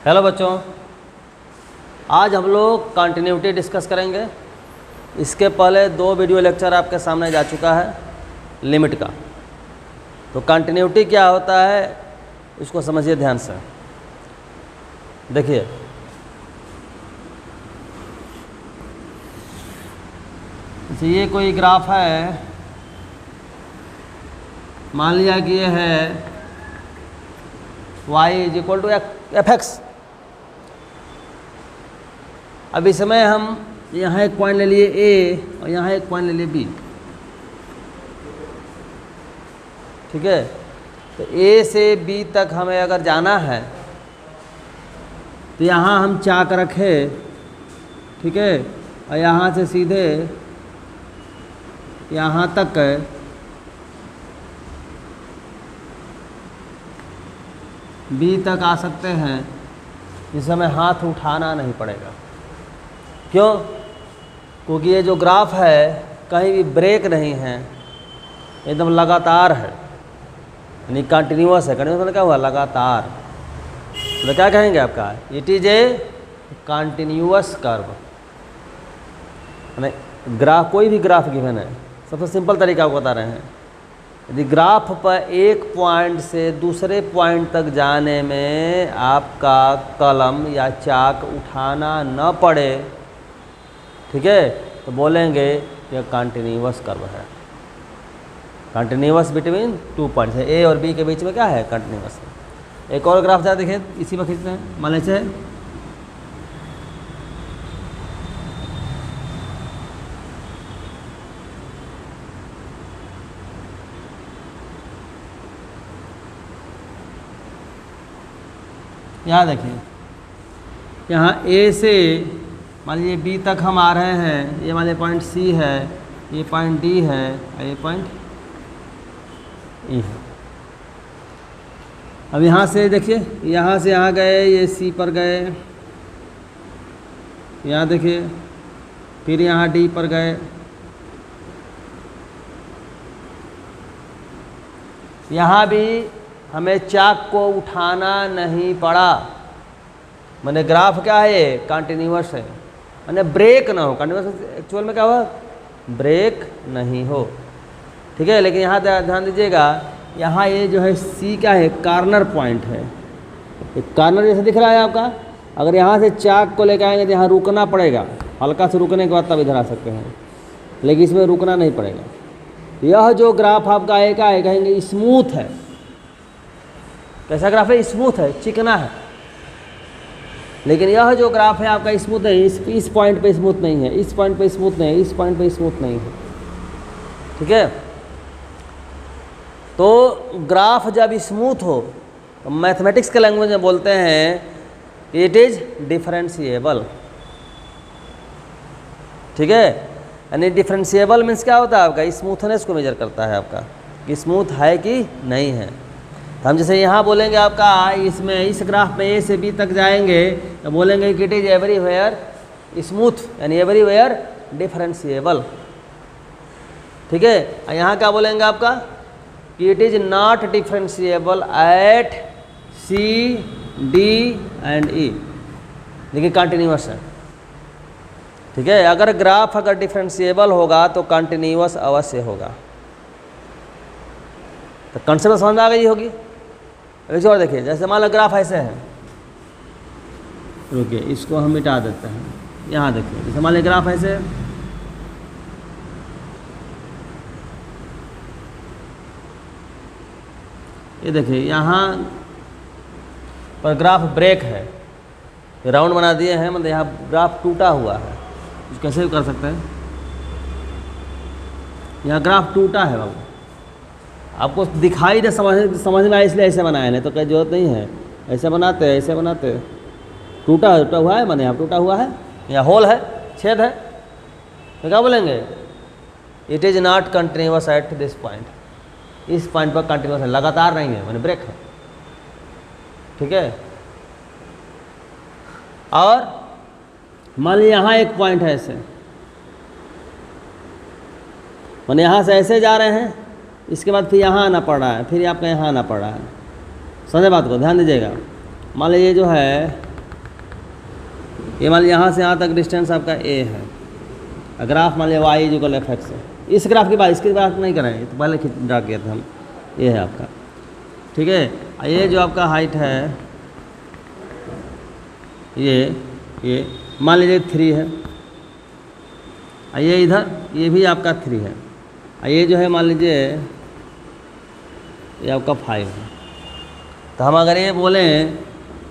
Hello बच्चों, आज हम लोग कंटिन्यूटी डिस्कस करेंगे। इसके पहले 2 वीडियो लेक्चर आपके सामने जा चुका है लिमिट का। तो कंटिन्यूटी क्या होता है इसको समझिए ध्यान से। देखिए, ये कोई ग्राफ है, मान लिया कि ये है y = fx। अब इसमें हम यहाँ एक पॉइंट ले लिए a और यहाँ एक पॉइंट ले लिए b, ठीक है। तो a से b तक हमें अगर जाना है तो यहाँ हम चाक रखें, ठीक है, और यहाँ से सीधे यहाँ तक b तक आ सकते हैं, जिससे हमें हाथ उठाना नहीं पड़ेगा। क्यों? क्योंकि ये जो ग्राफ है कहीं भी ब्रेक नहीं है, एकदम लगातार है, यानी कंटिन्यूअस है। कंटिन्यूअस मतलब क्या हुआ? लगातार। तो क्या कहेंगे आपका? It is a continuous curve. यानी ग्राफ, कोई भी ग्राफ गिवन है, सबसे सिंपल तरीका आपको बता रहे हैं। यदि ग्राफ पर एक पॉइंट से दूसरे पॉइंट तक जाने में आपका कलम या चाक उठाना न पड़े, ठीक है, तो बोलेंगे कि कंटिन्यूअस कर्व है। कंटिन्यूअस बिटवीन 2 पॉइंट्स है, ए और बी के बीच में क्या है? कंटिन्यूअस है। एक और ग्राफ जरा देखिए, इसी में खींचते हैं। मान लीजिए यहाँ देखिए, यहाँ ए से मान लीजिए बी तक हम आ रहे हैं। ये मान लीजिए पॉइंट सी है, ये पॉइंट डी है और ये पॉइंट ई है। अब यहाँ से देखिए, यहाँ से यहाँ गए, ये सी पर गए, यहाँ देखिए, फिर यहाँ डी पर गए, यहाँ भी हमें चाक को उठाना नहीं पड़ा। मैंने ग्राफ क्या है? ये कंटिन्यूअस है, मैंने ब्रेक ना हो। कंटिन्यूअस एक्चुअल में क्या हुआ? ब्रेक नहीं हो, ठीक है। लेकिन यहाँ ध्यान दीजिएगा, यहाँ ये जो है सी क्या है? कॉर्नर पॉइंट है। एक कॉर्नर जैसे दिख रहा है आपका। अगर यहाँ से चाक को लेकर आएंगे तो यहाँ रुकना पड़ेगा, हल्का से रुकने के बाद तब इधर आ सकते हैं, लेकिन इसमें रुकना नहीं पड़ेगा। यह जो ग्राफ आपका है क्या है? कहेंगे स्मूथ है। कैसा ग्राफ है? स्मूथ है, चिकना है। लेकिन यह जो ग्राफ है आपका स्मूथ है, इस पॉइंट पे स्मूथ नहीं है, इस पॉइंट पे स्मूथ नहीं है, इस पॉइंट पे स्मूथ नहीं है, ठीक है। तो ग्राफ जब स्मूथ हो तो मैथमेटिक्स के लैंग्वेज में बोलते हैं इट इज डिफरेंशिएबल, ठीक है। यानी डिफरेंशिएबल मीन्स क्या होता है? आपका स्मूथनेस को मेजर करता है आपका, कि स्मूथ है कि नहीं है। हम जैसे यहाँ बोलेंगे आपका, इसमें इस ग्राफ में ए से बी तक जाएंगे तो बोलेंगे कि इट इज एवरीवेयर स्मूथ, यानी एवरीवेयर डिफरेंशिएबल, ठीक है। और यहाँ क्या बोलेंगे आपका? कि it is not differentiable at C D and E, देखिए कंटिन्यूअस है, ठीक है। अगर ग्राफ अगर डिफरेंशिएबल होगा तो कंटिन्यूअस अवश्य होगा। तो कंसेप्ट समझ में आ गई होगी। एक और देखिए, जैसे मान लो ग्राफ ऐसे है, रुकिए इसको हम मिटा देते हैं। यहाँ देखिए, जैसे मान लो ग्राफ ऐसे, ये देखिए यहाँ पर ग्राफ ब्रेक है, राउंड बना दिए हैं, मतलब यहाँ ग्राफ टूटा हुआ है। कैसे कर सकते हैं? यहाँ ग्राफ टूटा है बाबू, आपको दिखाई दे, समझ में आए इसलिए ऐसे बनाए, नहीं तो कोई जरूरत नहीं है। ऐसे बनाते, ऐसे बनाते, टूटा हुआ है, माने यहाँ टूटा हुआ है, यहाँ होल है, छेद है, तो क्या बोलेंगे? It is not continuous at this point. इस पॉइंट पर कंटिन्यूअस है, लगातार नहीं है, माने ब्रेक है, ठीक है। और मान लीजिए यहाँ एक पॉइंट है ऐसे, माने यहाँ से ऐसे जा रहे हैं, इसके बाद फिर यहाँ आना पड़ रहा है, फिर आपका यहाँ आना पड़ रहा है। समझे बात को? ध्यान दीजिएगा। मान लीजिए जो है ये मान लीजिए यहाँ से यहाँ तक डिस्टेंस आपका ए है, ग्राफ मान लीजिए वाई इक्वल एफ एक्स है। इस ग्राफ की बात, इसकी बात नहीं करें, तो पहले ड्रा किया था हम। ये है आपका, ठीक है। ये जो आपका हाइट है ये मान लीजिए 3 है, ये इधर ये भी आपका 3 है, ये जो है मान लीजिए ये आपका 5 है। तो हम अगर ये बोलें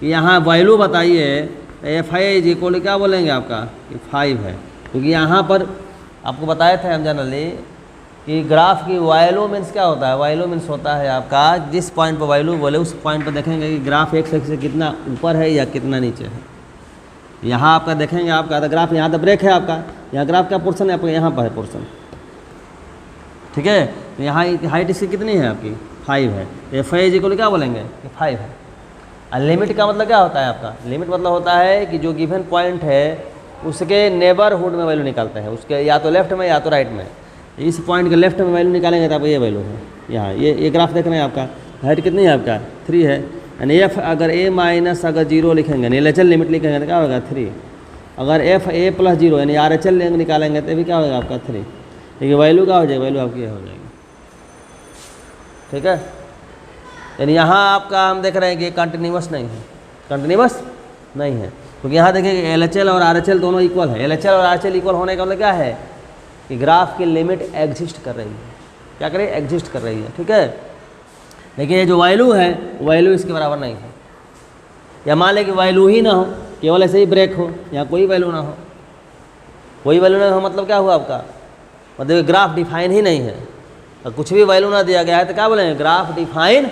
कि यहाँ वैल्यू बताइए, तो एफ आई इज इक्वल क्या बोलेंगे आपका कि 5 है, क्योंकि यहाँ पर आपको बताए थे हम जनरली कि ग्राफ की वैल्यू मीन्स क्या होता है। वैल्यू मीन्स होता है आपका जिस पॉइंट पर वैल्यू बोले उस पॉइंट पर देखेंगे कि ग्राफ एक्स एक्सिस से कितना ऊपर है या कितना नीचे है। यहाँ आपका देखेंगे आपका तो ग्राफ यहाँ तो ब्रेक है आपका, यहाँ ग्राफ का पोर्शन है आपका, यहाँ पर है पोर्शन, ठीक है। तो यहाँ हाइट इसकी कितनी है आपकी 5 है, एफ आई इज इक्वल क्या बोलेंगे कि 5 है। और लिमिट का मतलब क्या होता है आपका, लिमिट मतलब होता है कि जो गिवन पॉइंट है उसके नेबरहुड में वैल्यू निकालते हैं, उसके या तो लेफ्ट में या तो राइट में। इस पॉइंट के लेफ्ट में वैल्यू निकालेंगे तो आपको ये वैल्यू है। यहाँ ये ग्राफ देख रहे हैं आपका, हाइट कितनी है आपका 3 है, यानी एफ अगर ए माइनस अगर 0 लिखेंगे यानी एल लिमिट लिखेंगे तो क्या होगा 3। अगर एफ ए प्लस 0 यानी आर एच एल निकालेंगे तो भी क्या होगा आपका 3, लेकिन वैल्यू क्या हो जाएगी, वैल्यू आपकी हो जाएगी, ठीक है। यानी यहाँ आपका हम देख रहे हैं कि कंटिन्यूस नहीं है, कंटिन्यूस नहीं है, क्योंकि यहाँ देखिए एल एच एल और आर एच एल दोनों इक्वल है। एल एच एल और आर एच एल इक्वल होने का मतलब क्या है कि ग्राफ की लिमिट एग्जिस्ट कर रही है, क्या कर रही है, एग्जिस्ट कर रही है, ठीक है। लेकिन ये जो वैल्यू है वैल्यू इसके बराबर नहीं है। या मान लें कि वैल्यू ही ना हो, केवल ऐसे ही ब्रेक हो, या कोई वैल्यू ना हो, कोई वैल्यू ना हो मतलब क्या हुआ आपका, मतलब ग्राफ डिफाइन ही नहीं है। और कुछ भी वैल्यू ना दिया गया है तो क्या बोलेंगे ग्राफ डिफाइन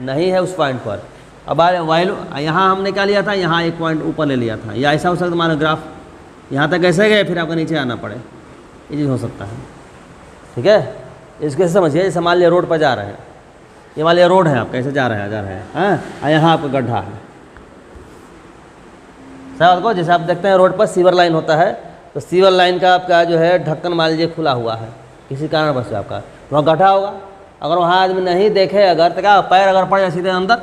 नहीं है उस पॉइंट पर। अब वैल्यू यहाँ हमने क्या लिया था, यहाँ एक पॉइंट ऊपर ले लिया था, या ऐसा हो सकता मानो ग्राफ यहाँ तक ऐसे गए फिर आपको नीचे आना पड़े, ये चीज़ हो सकता है, ठीक है। इसके समझिए, जैसे मान लिया रोड पर जा रहे हैं, ये मान लिया रोड है आपका, ऐसे जा रहे हैं हाँ, यहाँ आपका गड्ढा है साहब को। जैसे आप देखते हैं रोड पर सीवर लाइन होता है, तो सीवर लाइन का आपका जो है ढक्कन मान लीजिए खुला हुआ है किसी कारणवश से आपका, वहाँ गड्ढा होगा। अगर वहाँ आदमी नहीं देखे अगर तो क्या पैर अगर पड़ जाए सीधे अंदर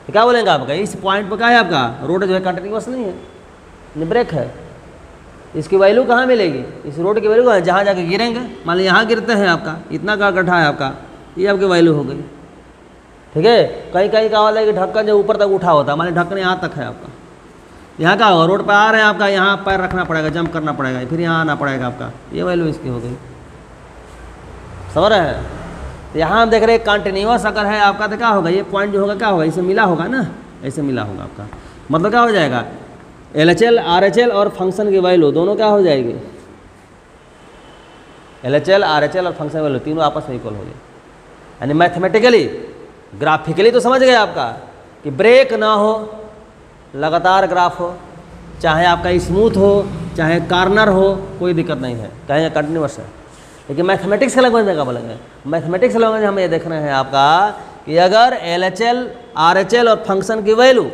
तो क्या बोलेंगे आपका, इस पॉइंट पर क्या है आपका रोड जो है कंटिन्यूस नहीं है, ब्रेक है। इसकी वैल्यू कहाँ मिलेगी, इस रोड की वैल्यू कहाँ, जहाँ जाके गिरेंगे। मान लीजिए यहाँ गिरते हैं आपका, इतना का गड्ढा है आपका, ये आपकी वैल्यू हो गई, ठीक है। कहीं कहीं का वाला है कि ढक्कन जो ऊपर तक उठा होता है, मान लीजिए ढक्कन यहाँ तक है आपका, यहाँ क्या होगा, रोड पर आ रहे हैं आपका, यहाँ पैर रखना पड़ेगा, जंप करना पड़ेगा, फिर यहाँ आना पड़ेगा आपका, ये वैल्यू इसकी हो गई, समझ रहे हैं। तो यहाँ हम देख रहे हैं कंटिन्यूस अगर है आपका तो क्या होगा, ये पॉइंट जो होगा क्या होगा, इसे मिला होगा ना, ऐसे मिला होगा आपका, मतलब क्या हो जाएगा L H L R H L और फंक्शन की वैल्यू दोनों क्या हो जाएगी, L H L R H L और फंक्शन वैल्यू तीनों आपस में इक्वल हो जाए। यानी मैथमेटिकली ग्राफिकली तो समझ गए आपका कि ब्रेक ना हो, लगातार ग्राफ हो, चाहे आपका स्मूथ हो चाहे कॉर्नर हो, कोई दिक्कत नहीं है, कहेंगे कंटिन्यूस है। लेकिन मैथमेटिक्स के लैंग्वेज में क्या बोलेंगे, मैथमेटिक्स लैंग्वेज हम ये देख रहे हैं आपका कि अगर L H L R H L और फंक्शन की वैल्यू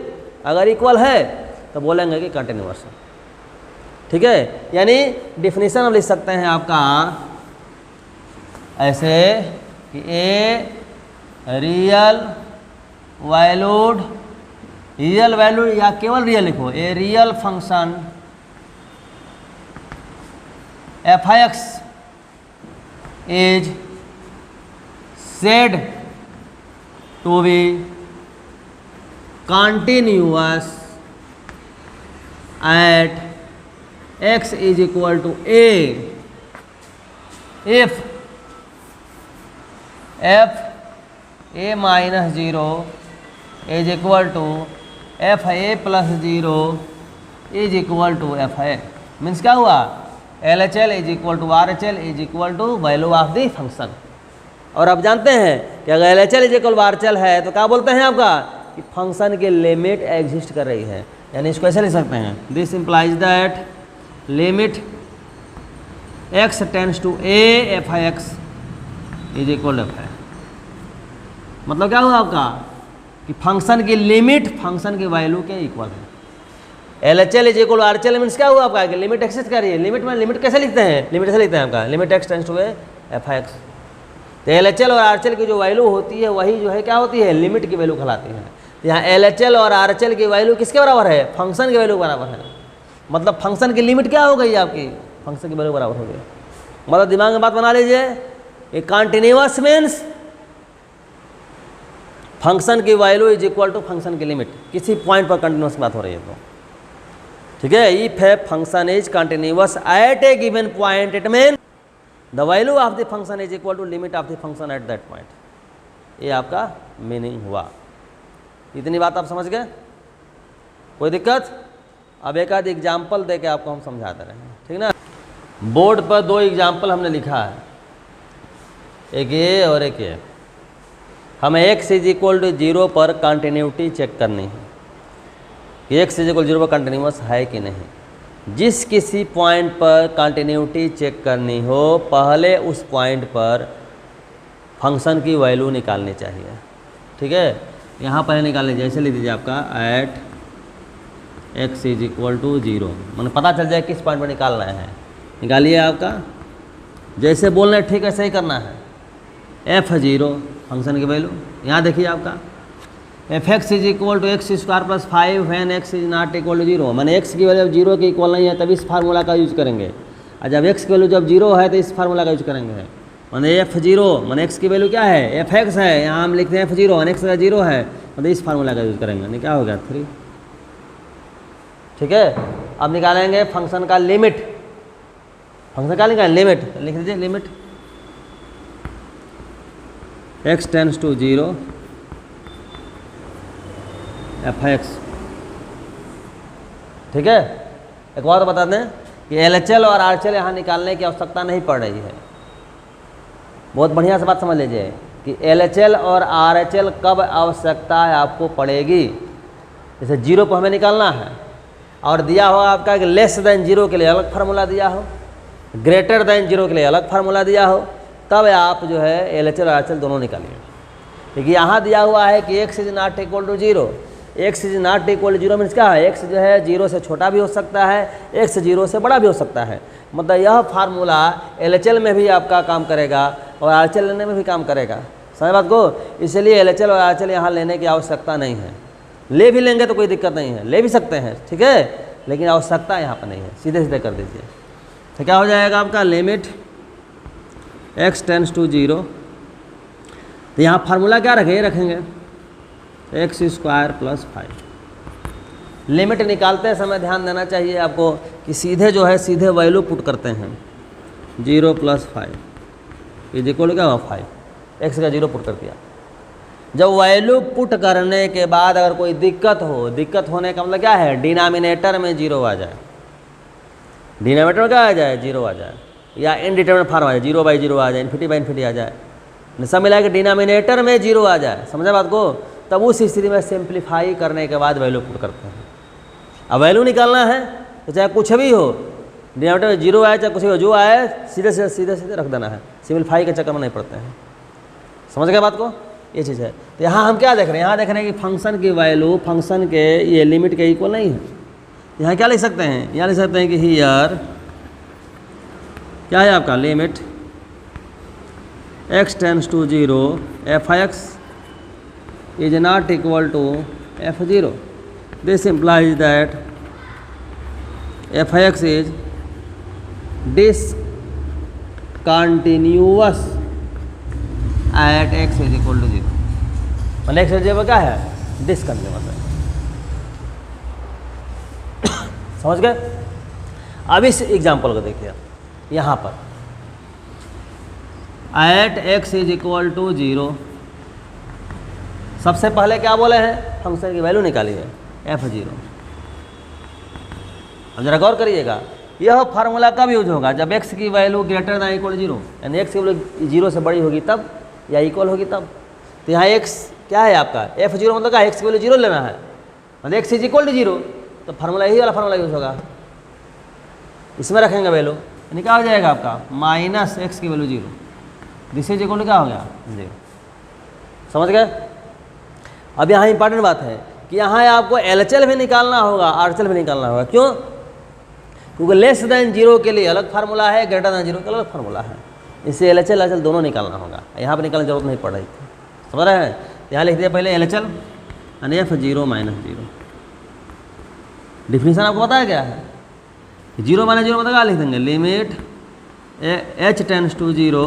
अगर इक्वल है तो बोलेंगे कि कंटिन्यूस है, ठीक है। यानी डिफिनीशन हम लिख सकते हैं आपका ऐसे कि a real valued, real value या केवल रियल लिखो, a real function F I x is said to be continuous at x is equal to a if f a minus 0 is equal to f a plus 0 is equal to f a। Means क्या हुआ, L H L is equal to R H L is equal to value of the function. और अब जानते हैं कि अगर L H L is equal to R H L है तो क्या बोलते हैं आपका कि फंक्शन की लिमिट एग्जिस्ट कर रही है। यानी इसको ऐसे लिख सकते हैं, this implies that limit X tends to A F I x is equal to F I. मतलब क्या हुआ आपका कि फंक्शन की लिमिट फंक्शन की वैल्यू के इक्वल है। L H L is equal R H L means क्या हुआ आपका कि लिमिट एक्सिस्ट कर रही है। लिमिट में लिमिट कैसे लिखते हैं, लिमिट ऐसे लिखते हैं आपका limit X tends to F I X. तो एल एच एल और आर एच एल की जो वैल्यू होती है वही जो है क्या होती है, लिमिट की वैल्यू कहलाती है। यहाँ LHL और RHL की वैल्यू किसके बराबर है? फंक्शन की वैल्यू बराबर है। मतलब फंक्शन की लिमिट क्या हो गई आपकी? फंक्शन की वैल्यू बराबर हो गई। मतलब दिमाग में बात बना लीजिए, ये कॉन्टिन्यूअस मीन्स फंक्शन की value is equal to function की लिमिट। किसी पॉइंट पर कंटिन्यूअस बात हो रही है तो ठीक है। इफ है function is continuous at a given point it mean the value of the function is equal to limit of the function at that point. ये आपका मीनिंग हुआ। इतनी बात आप समझ गए? कोई दिक्कत? अब एक आध एग्जाम्पल दे के आपको हम समझा दे रहे हैं, ठीक ना। बोर्ड पर 2 एग्जाम्पल हमने लिखा है, एक ये और एक ये। हमें x इज इक्वल टू 0 पर कंटिन्यूटी चेक करनी है कि x इज इक्वल 0 पर कंटिन्यूअस है कि नहीं। जिस किसी पॉइंट पर कंटिन्यूटी चेक करनी हो, पहले उस पॉइंट पर फंक्शन की वैल्यू निकालनी चाहिए, ठीक है। यहाँ पर निकाल लीजिए, ऐसे लिख दीजिए आपका at x is equal to 0, मतलब पता चल जाए किस पॉइंट पर निकालना है। निकालिए आपका, जैसे बोलना है ठीक है सही करना है। f0 फंक्शन की वैल्यू, यहाँ देखिए आपका f(x) is equal to x square plus 5 when x is not equal to 0। मैंने x की वैल्यू 0 के इक्वल नहीं है तब इस फार्मूला का यूज करेंगे, और जब x की वैल्यू जब 0 है तो इस फार्मूला का यूज करेंगे। मैंने f0 मैंने x की वैल्यू क्या है? f(x) है, यहाँ हम लिखते हैं f0 और x का 0 है, मतलब इस फार्मूला का यूज करेंगे। नहीं क्या हो गया 3, ठीक है। अब निकालेंगे फंक्शन का लिमिट। फंक्शन का निकालें लिमिट, लिख दीजिए limit x tends to 0 f(x), ठीक है। एक बात बता दें कि LHL और RHL यहाँ निकालने की आवश्यकता नहीं पड़ रही है। बहुत बढ़िया से बात समझ लीजिए कि LHL और RHL कब आवश्यकता है आपको पड़ेगी। जैसे 0 पर हमें निकालना है और दिया हो आपका कि लेस देन 0 के लिए अलग फार्मूला दिया हो, ग्रेटर देन 0 के लिए अलग फार्मूला दिया हो, तब आप जो है LHL और RHL दोनों निकालिए। देखिए यहाँ दिया हुआ है कि x is not equal to 0। x is not equal to 0 means क्या है? x जो है 0 से छोटा भी हो सकता है, x 0 से बड़ा भी हो सकता है। मतलब यह फार्मूला LHL में भी आपका काम करेगा और RHL लेने में भी काम करेगा। समझ बात को? इसलिए LHL और RHL यहाँ लेने की आवश्यकता नहीं है। ले भी लेंगे तो कोई दिक्कत नहीं है, ले भी सकते हैं, ठीक है, लेकिन आवश्यकता यहाँ पर नहीं है। सीधे सीधे कर दीजिए। तो क्या हो जाएगा आपका? Limit x tends to 0। तो यहाँ फार्मूला क्या रखेंगे x स्क्वायर प्लस 5। लिमिट निकालते समय ध्यान देना चाहिए आपको कि सीधे जो है सीधे वैल्यू पुट करते हैं। 0 प्लस 5 इज इक्वल क्या हुआ 5। x का 0 पुट कर दिया। जब वैल्यू पुट करने के बाद अगर कोई दिक्कत हो, दिक्कत होने का मतलब क्या है? डिनोमिनेटर में 0 आ जाए, डिनोमिनेटर में क्या आ जाए? 0 आ जाए, या इनडिटरमिनेट फॉर्म आ जाए, 0/0 आ जाए, इन्फिनिटी आ जाए, सब मिला के डिनोमिनेटर में 0 आ जाए। समझा बात को? तब उस स्थिति में सिंप्लीफाई करने के बाद वैल्यू पुट करते हैं। अब वैल्यू निकालना है तो चाहे कुछ भी हो, डिनोमिनेटर में 0 आए चाहे कुछ भी हो, जो आए सीधे रख देना है। सिंप्लीफाई के चक्कर में नहीं पड़ते हैं। समझ गए बात को? ये चीज़ है। तो यहाँ हम क्या देख रहे हैं? यहाँ देख रहे हैं कि फंक्शन की वैल्यू फंक्शन के ये लिमिट के इक्वल नहीं है। यहाँ क्या लिख सकते हैं? यहाँ लिख सकते हैं कि हियर क्या है आपका? Limit x tends to 0 f(x) is not equal to f0। This implies that f(x) is discontinuous at x is equal to 0। मतलब x जगह क्या है? डिसकंटिन्यूअस है। समझ गए? अब इस एग्जाम्पल को देखिए यहाँ पर at x is equal to 0। सबसे पहले क्या बोले हैं? फंक्शन की वैल्यू निकालिए f0। अब जरा गौर करिएगा, यह फार्मूला कब यूज होगा? जब x की वैल्यू ग्रेटर दैन इक्वल 0, यानी x की वैल्यू 0 से बड़ी होगी तब, या इक्वल होगी तब। तो यहाँ x क्या है आपका? f0 मतलब क्या? x की वैल्यू 0 लेना है, मतलब x इज इक्वल टू 0, तो फार्मूला यही वाला फार्मूला यूज होगा। इसमें रखेंगे वैल्यू, यानी क्या हो जाएगा आपका? माइनस x की value 0। This is equal to क्या हो गया? 0। समझ गए? अब यहाँ इंपॉर्टेंट बात है कि यहाँ आपको LHL भी निकालना होगा, RHL भी निकालना होगा। क्यों? क्योंकि लेस देन 0 के लिए अलग फार्मूला है, ग्रेटर देन 0 के अलग फार्मूला है। इससे LHL RHL दोनों निकालना होगा। यहाँ पर निकालने की जरूरत नहीं पड़ रही थी। समझ रहे हैं? यहाँ लिख दिया पहले LHL यानी F zero minus zero. Definition आपको पता है क्या है? जीरो माइनस जीरो मतलब क्या लिख देंगे, limit h tends to zero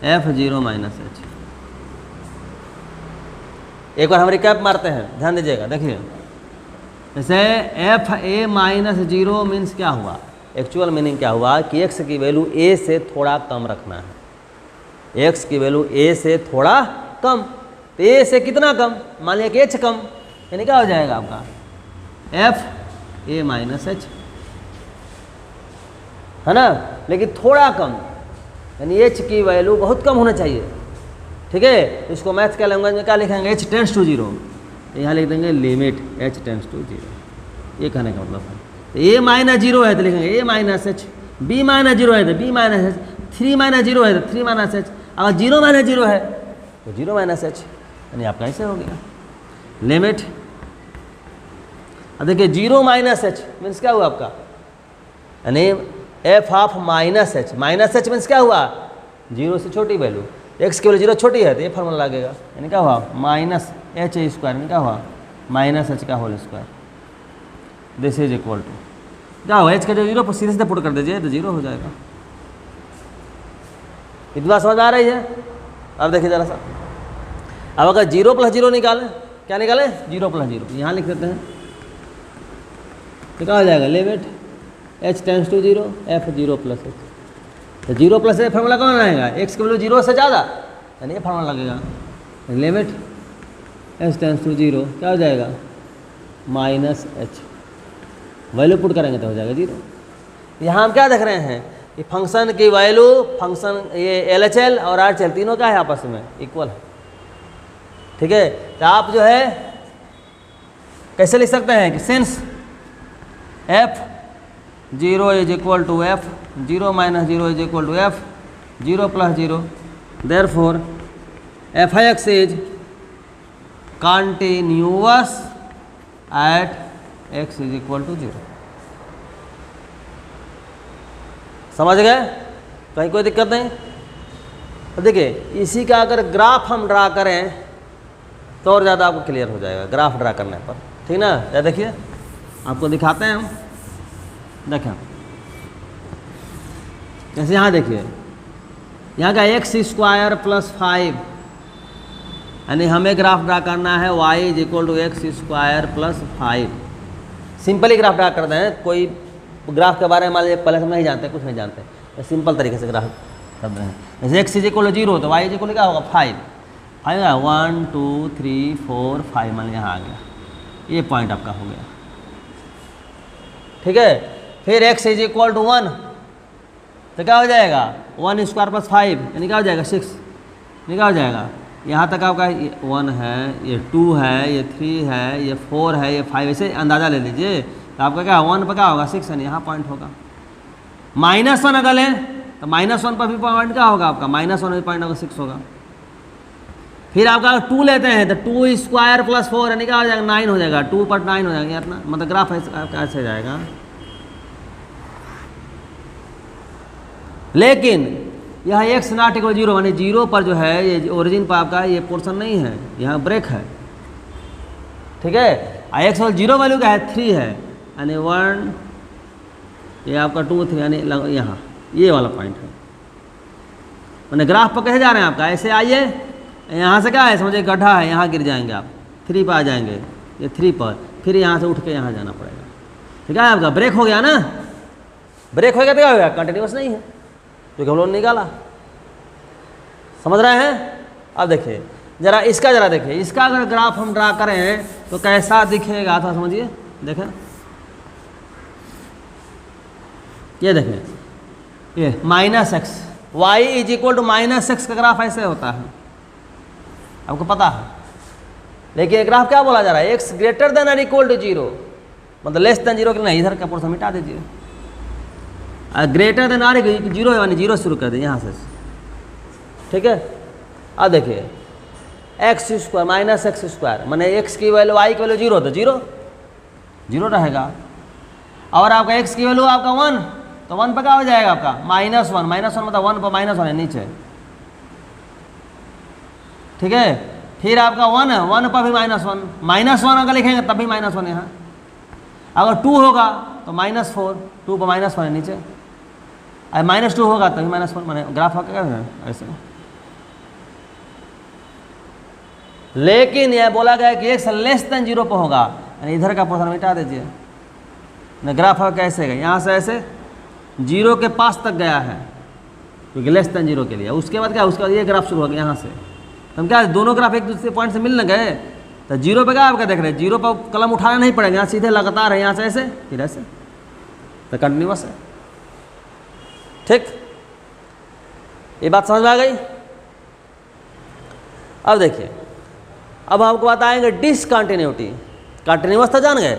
f zero minus h. एक बार हम रिकैप मारते हैं, ध्यान दीजिएगा। देखिए जैसे F A minus zero means क्या हुआ, एक्चुअल मीनिंग क्या हुआ कि एक्स की वैल्यू ए से थोड़ा कम रखना है। एक्स की वैल्यू ए से थोड़ा कम, तो ए से कितना कम, मान लिया कि एच कम, यानी क्या हो जाएगा आपका एफ ए माइनस एच, है ना। लेकिन थोड़ा कम यानी एच की वैल्यू बहुत कम होना चाहिए, ठीक है। तो इसको मैथ के लैंग्वेज में क्या लिखेंगे, एच टेंस टू जीरो, यहाँ लिख देंगे limit h tends to zero. ये कहने का मतलब है ए माइनस जीरो है तो लिखेंगे A minus H, B minus zero है तो B minus H, three minus zero है तो थ्री माइनस एच, अगर जीरो माइनस जीरो है तो जीरो माइनस एच, यानी आपका ऐसे हो गया लिमिट। अब देखिए जीरो माइनस एच मीन्स क्या हुआ आपका, यानी F of minus H, minus H means क्या हुआ, जीरो से छोटी वैल्यू, एक्स की वैल्यू जीरो छोटी है तो ये फार्मूला लगेगा, यानी क्या हुआ माइनस एच स्क्वायर में क्या हुआ माइनस एच का whole square, this is equal to क्या हुआ एच का जो जीरो पर सीधे सीधे पुट कर दीजिए तो जीरो हो जाएगा। इतना समझ आ रही है? अब देखिए जरा सा, अब अगर जीरो प्लस जीरो निकालें, क्या निकालें, जीरो प्लस जीरो, यहाँ लिख देते हैं तो क्या हो जाएगा limit h tends to zero f zero plus h. तो जीरो प्लस एच फार्मूला कौन आएगा, एक्स की वैल्यू जीरो से ज़्यादा, यानी ये फार्मूला लगेगा limit h tends to zero क्या हो जाएगा माइनस एच, वैल्यू पुट करेंगे तो हो जाएगा जीरो। यहाँ हम क्या देख रहे हैं कि फंक्शन की वैल्यू, फंक्शन ये एल और आर एच तीनों क्या है आपस में इक्वल है, ठीक है। तो आप जो है कैसे लिख सकते हैं कि since f zero is equal to f zero minus zero is equal to f zero plus zero, therefore f I x is continuous at x is equal to zero. समझ गए? कहीं कोई दिक्कत नहीं? तो देखिए इसी का अगर ग्राफ हम ड्रा करें तो और ज़्यादा आपको क्लियर हो जाएगा ग्राफ ड्रा करने पर, ठीक ना। या देखिए आपको दिखाते हैं हम, देखें जैसे यहाँ देखिए यहाँ का एक्स स्क्वायर प्लस 5, यानी हमें ग्राफ ड्रा करना है y is equal to x square plus 5। Simply graph draw करते हैं, कोई ग्राफ के बारे में मान लीजिए पहले हम नहीं जानते, कुछ नहीं जानते, सिंपल तरीके से ग्राफ करते हैं। जैसे x is equal to zero तो वाई इज इक्वल क्या होगा 5, 1 2 3 4 5, मान लीजिए यहाँ आ गया, ये पॉइंट आपका हो गया, ठीक है। फिर एक्स इज इक्वल टू 1 तो क्या हो जाएगा 1 स्क्वायर प्लस 5, यानी क्या हो जाएगा 6, यानी क्या हो जाएगा यहाँ तक आपका ये 1 है, ये 2 है, ये 3 है, ये 4 है, ये 5, ऐसे अंदाज़ा ले लीजिए। तो आपका क्या 1 पर क्या होगा 6, यानी यहाँ पॉइंट होगा। -1 अगर लें तो -1 पर भी पॉइंट क्या होगा आपका -1 में पॉइंट होगा 6 होगा। फिर आपका 2 लेते हैं तो 2 स्क्वायर प्लस 4 यानी क्या हो जाएगा 9 हो जाएगा, 2 पर 9 हो जाएगा, इतना मतलब ग्राफ ऐसे जाएगा। लेकिन यहाँ एक्स नॉट इक्वल जीरो, यानी जीरो पर जो है ये ओरिजिन पर आपका ये पोर्शन नहीं है, यहाँ ब्रेक है, ठीक है। एक्स और जीरो वैल्यू का है 3 है, यानी 1 ये आपका 2 3, यानी यहाँ ये वाला पॉइंट है। मैंने ग्राफ पर कैसे जा रहे हैं आपका, ऐसे आइए, यहाँ से क्या है समझिए गड्ढा है, यहाँ गिर जाएंगे आप, 3 पर आ जाएंगे, ये 3 पर, फिर यहाँ से उठ के यहाँ जाना पड़ेगा, ठीक है। आपका ब्रेक हो गया ना, ब्रेक हो गया तो क्या हो गया कंटिन्यूस नहीं है, जो कि हम लोग निकाला, समझ रहे हैं। अब देखिए जरा इसका जरा देखिए, इसका अगर ग्राफ हम ड्रा करें तो कैसा दिखेगा, थोड़ा समझिए, देखें ये देखें, ये -x y is equal to -x का ग्राफ ऐसे होता है, आपको पता है। लेकिन ग्राफ क्या बोला जा रहा है, x ग्रेटर देन और इक्वल टू जीरो, मतलब लेस देन जीरो के नहीं, इधर का पोर्शन मिटा दीजिए, ग्रेटर देन आर जीरो है, यानी जीरो शुरू कर दें यहाँ से, ठीक है। अब देखिए x square minus x square, मैंने एक्स की वैल्यू y की वैल्यू जीरो तो जीरो जीरो रहेगा, और आपका एक्स की वैल्यू आपका 1 तो 1 पर क्या हो जाएगा आपका -1 मतलब 1 पर -1 है नीचे, ठीक है। फिर आपका 1 है, 1 पर भी -1, -1 अगर लिखेंगे तब भी -1 यहाँ। अगर 2 होगा तो -4, 2 पर -1 है नीचे, अगर -2 होगा तभी -1, मैंने ग्राफ क्या है ऐसे। लेकिन यह बोला गया कि x लेस देन 0 पर होगा, यानी इधर का पोर्शन मिटा दीजिए ना। ग्राफ कैसे गया, यहाँ से ऐसे 0 के पास तक गया है क्योंकि लेस देन 0 के लिए। उसके बाद क्या, उसके बाद ये ग्राफ शुरू हो गया यहाँ से। तो हम क्या दोनों ग्राफ एक दूसरे पॉइंट से मिल न गए, तो 0 पे क्या आपका देख रहे हैं, 0 पर कलम उठाना नहीं पड़ेगा, यहाँ सीधे लगातार है, यहाँ से ऐसे फिर ऐसे, तो कंटिन्यूअस है। ठीक, ये बात समझ में आ गई। अब देखिए, अब आपको बताएंगे डिसकंटिन्यूटी। कंटिन्यूअस तो जान गए,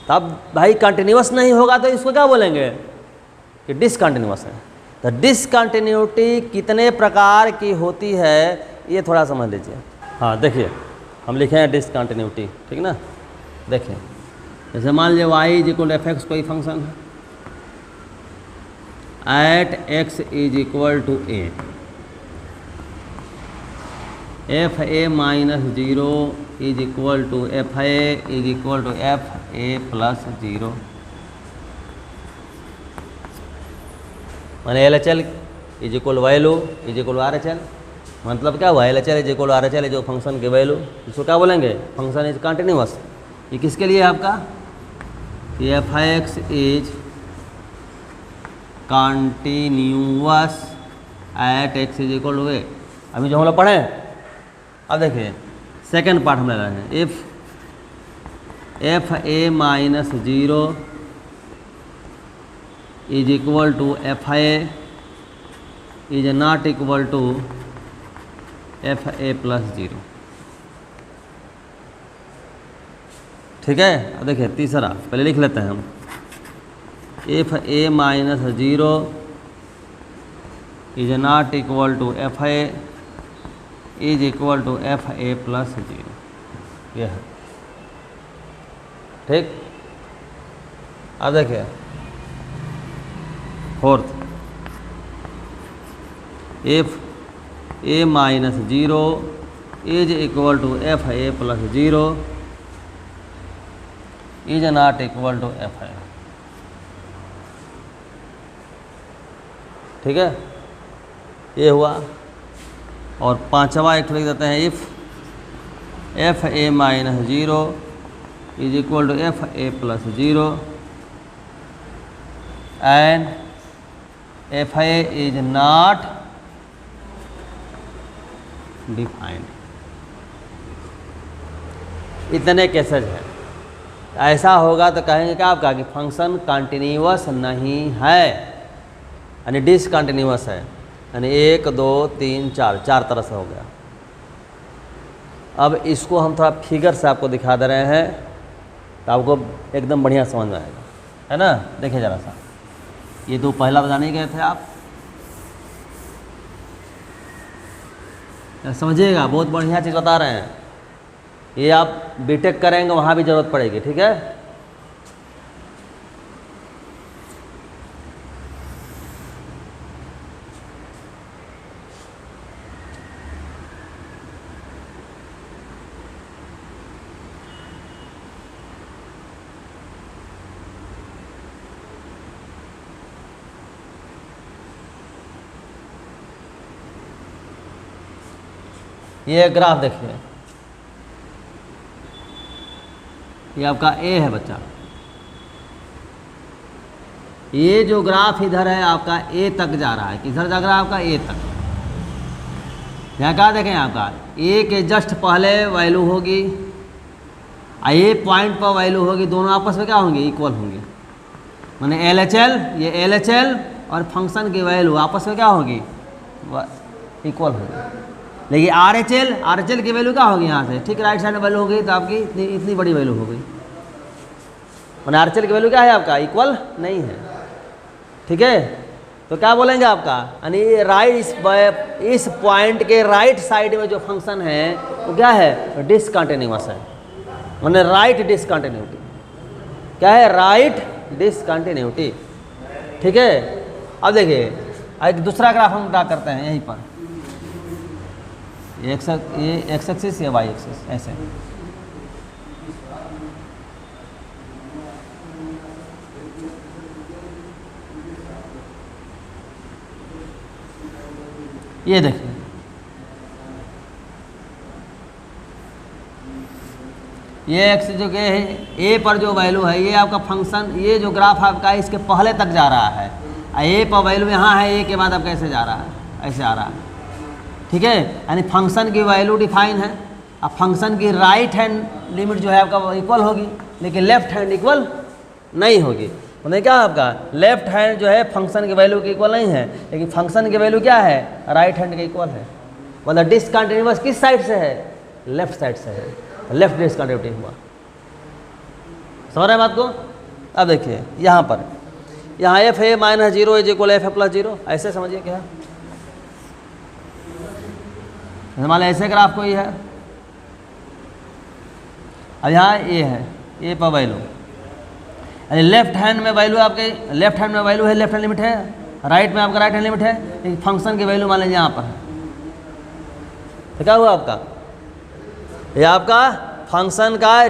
तब भाई कंटिन्यूअस नहीं होगा तो इसको क्या बोलेंगे कि डिसकंटिन्यूअस है। तो डिसकंटिन्यूटी कितने प्रकार की होती है ये थोड़ा समझ लीजिए। हाँ देखिए, हम लिखे हैं डिसकंटिन्यूटी, ठीक ना। देखिए जैसे मान लीजिए y = f(x) कोई फंक्शन है eight x = a, fa - 0 fa fa + 0, माने LHL = वैल्यू RHL। मतलब क्या हुआ, LHL = RHL जो फंक्शन के वैल्यू, इसको क्या बोलेंगे, फंक्शन इज कंटिन्यूअस। ये किसके लिए है आपका, ये f(x) is continuous eight x = a। अभी जो हम लोग पढ़े, अब देखिए सेकेंड पार्ट हम लगा रहे हैं, if fa - 0 = fa is not equal to fa + 0। ठीक है। अब देखिए तीसरा पहले लिख लेते हैं हम, fa - 0 is not equal to fa is equal to fa + 0, यह है। ठीक, अब देखिए fourth, if a - 0 is equal to fa + 0 is not equal to fa। ठीक है, ये हुआ। और पांचवा एक लिख देते हैं, if fa - 0 is equal to fa + 0 and fa is not defined. इतने केसेज हैं। ऐसा होगा तो कहेंगे क्या आपका कि फंक्शन कंटिन्यूअस नहीं है, यानी डिसकंटिन्यूअस है। यानी 1 2 3 4 चार तरह से हो गया। अब इसको हम थोड़ा फिगर से आपको दिखा दे रहे हैं तो आपको एकदम बढ़िया समझ में आएगा, है ना। देखिए ज़रा सा, ये तो पहला बताने गए थे आप, समझिएगा, बहुत बढ़िया चीज़ बता रहे हैं। ये आप बीटेक करेंगे वहाँ भी ज़रूरत पड़ेगी, ठीक है। ये ग्राफ देखिए, ये आपका ए है बच्चा। ये जो ग्राफ इधर है आपका ए तक जा रहा है, किधर जा रहा है आपका ए तक। यहाँ क्या देखें आपका ए के जस्ट पहले वैल्यू होगी, ये पॉइंट पर वैल्यू होगी, दोनों आपस में क्या होंगे, इक्वल होंगे। माने LHL, ये LHL और फंक्शन की वैल्यू आपस में क्या होगी, इक्वल होगी। लेकिन RHL की वैल्यू क्या होगी, यहाँ से ठीक राइट साइड में वैल्यू होगी तो आपकी इतनी बड़ी वैल्यू हो गई। मैंने RHL की वैल्यू क्या है आपका, इक्वल नहीं है, ठीक है। तो क्या बोलेंगे आपका, यानी राइट इस पॉइंट के राइट साइड में जो फंक्शन है वो क्या है, डिसकंटिन्यूअस है। मैंने राइट डिसकंटिन्यूटी क्या है, राइट डिसकंटिन्यूटी, ठीक है। अब देखिए एक दूसरा ग्राफ हम क्या करते हैं, यहीं पर ये एक्स एक्सिस, ये वाई एक्सिस, ऐसे। ये देखिए, ये एक्स जो के है ए पर जो वैल्यू है, ये आपका फंक्शन, ये जो ग्राफ आपका है इसके पहले तक जा रहा है। ए पर वैल्यू यहाँ है, ए के बाद अब कैसे जा रहा है, ऐसे आ रहा है, ठीक है। यानी फंक्शन की वैल्यू डिफाइन है। अब फंक्शन की राइट हैंड लिमिट जो है आपका इक्वल होगी, लेकिन लेफ्ट हैंड इक्वल नहीं होगी। मतलब क्या आपका लेफ्ट हैंड जो है फंक्शन की वैल्यू के इक्वल नहीं है, लेकिन फंक्शन की वैल्यू क्या है, राइट हैंड के इक्वल है। मतलब डिसकंटिन्यूअस किस साइड से है, लेफ्ट साइड से है, लेफ्ट डिसकंटिन्यूटी हुआ। समझ रहे हैं बात को। अब देखिए यहाँ पर, यहाँ F A minus zero is equal F A plus zero, ऐसे समझिए क्या, मान लो ऐसे ग्राफ कोई है। अब यहाँ ए है, ए पर वैल्यू, यानी लेफ्ट हैंड में वैल्यू आपके, लेफ्ट हैंड में वैल्यू है, लेफ्ट हैंड लिमिट है, राइट में आपका राइट हैंड लिमिट है, लेकिन फंक्शन की वैल्यू मान लीजिए यहाँ पर है। तो क्या हुआ आपका, ये आपका फंक्शन का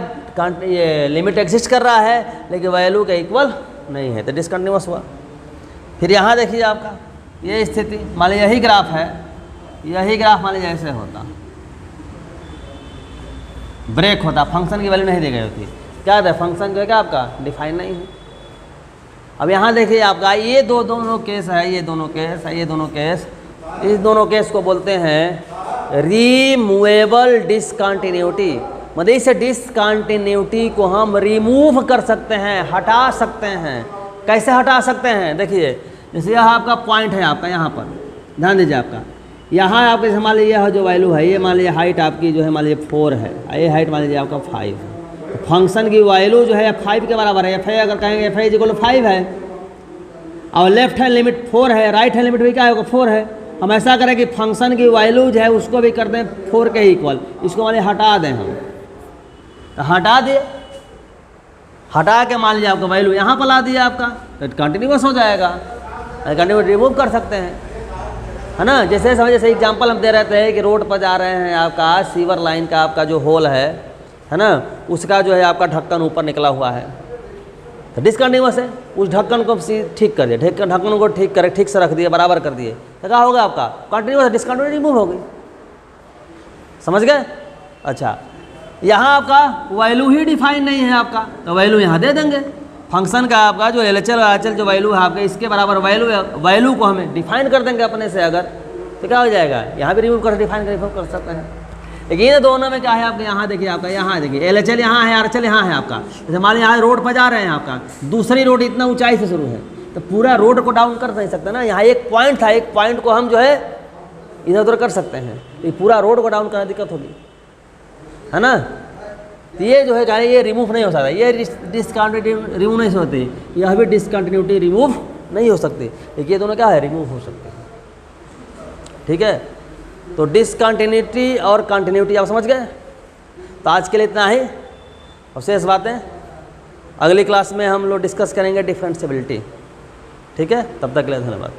ये लिमिट एग्जिस्ट कर रहा है, लेकिन वैल्यू के इक्वल नहीं है, तो डिसकंटिन्यूअस हुआ। फिर यहाँ देखिए आपका ये स्थिति, मान लीजिए यही ग्राफ है, यही ग्राफ मान लीजिए ऐसे होता, ब्रेक होता, फंक्शन की वैल्यू नहीं दी गई होती, क्या है फंक्शन जो है क्या आपका डिफाइन नहीं है। अब यहाँ देखिए आपका ये दोनों केस है, ये दोनों केस है, ये दोनों केस, इस दोनों केस को बोलते हैं रिमूवेबल डिसकंटिन्यूटी। मतलब इस डिसकंटिन्यूटी को हम रिमूव कर सकते हैं, हटा सकते हैं। कैसे हटा सकते हैं, देखिए जैसे यह आपका पॉइंट है आपका, यहाँ पर ध्यान दीजिए आपका, यहाँ आपके मान लीजिए यह जो वैल्यू है, ये मान लीजिए हाइट आपकी जो है मान लीजिए 4 है, ये हाइट मान लीजिए आपका 5 है। फंक्शन की वैल्यू जो है 5 के बराबर है, एफ आई अगर कहेंगे एफ आई इज इक्वल 5 है, और लेफ्ट हैंड लिमिट 4 है, राइट हैंड लिमिट भी क्या होगा 4 है। हम ऐसा करें कि फंक्शन की वैल्यू जो है उसको भी कर दें 4 के इक्वल, इसको मान लीजिए हटा दें हम, तो हटा दिए, हटा के मान लीजिए आपका वैल्यू यहाँ पर ला दिया आपका, तो कंटिन्यूअस हो जाएगा, कंटिन्यूअस रिमूव कर सकते हैं, है ना। जैसे समझ, जैसे एग्जाम्पल हम दे रहते हैं कि रोड पर जा रहे हैं, आपका सीवर लाइन का आपका जो होल है ना, उसका जो है आपका ढक्कन ऊपर निकला हुआ है, तो डिसकंटिन्यूअस है। उस ढक्कन को ठीक कर दिया, ढक्कन को ठीक से रख दिए, बराबर कर दिए, तो क्या होगा आपका कंटिन्यूअस, डिसकंटिन्यूटी रिमूव होगी। समझ गए। अच्छा, यहाँ आपका वैल्यू ही डिफाइन नहीं है आपका, तो वैल्यू यहाँ दे देंगे। फंक्शन का आपका जो एल जो वैल्यू है आपका, इसके बराबर वैल्यू को हमें डिफाइन कर देंगे अपने से अगर, तो क्या हो जाएगा, यहाँ भी रिमूव कर डिफाइन कर सकते हैं। लेकिन ये दोनों में क्या है आपके, यहाँ देखिए आपका, यहाँ देखिए एल यहाँ है, आर यहाँ है आपका। जैसे मान लीजिए यहाँ रोड पर जा रहे हैं आपका, दूसरी रोड इतना ऊंचाई से शुरू है, तो पूरा रोड को डाउन कर नहीं सकते ना। यहाँ एक पॉइंट था, एक पॉइंट को हम जो है इधर उधर कर सकते हैं, ये पूरा रोड को डाउन करना दिक्कत होगी, है ना। तो ये जो है क्या, ये रिमूव नहीं हो सकता, ये डिसकंटिन्यूटी रिमूव नहीं हो सकती, यह भी डिसकंटिन्यूटी रिमूव नहीं हो सकती, लेकिन ये दोनों क्या है, रिमूव हो सकते हैं। ठीक है, तो डिसकंटिन्यूटी और कंटिन्यूटी आप समझ गए। तो आज के लिए इतना ही, और शेष बातें अगली क्लास में हम लोग डिस्कस करेंगे डिफरेंशिएबिलिटी। ठीक है, तब तक के लिए धन्यवाद।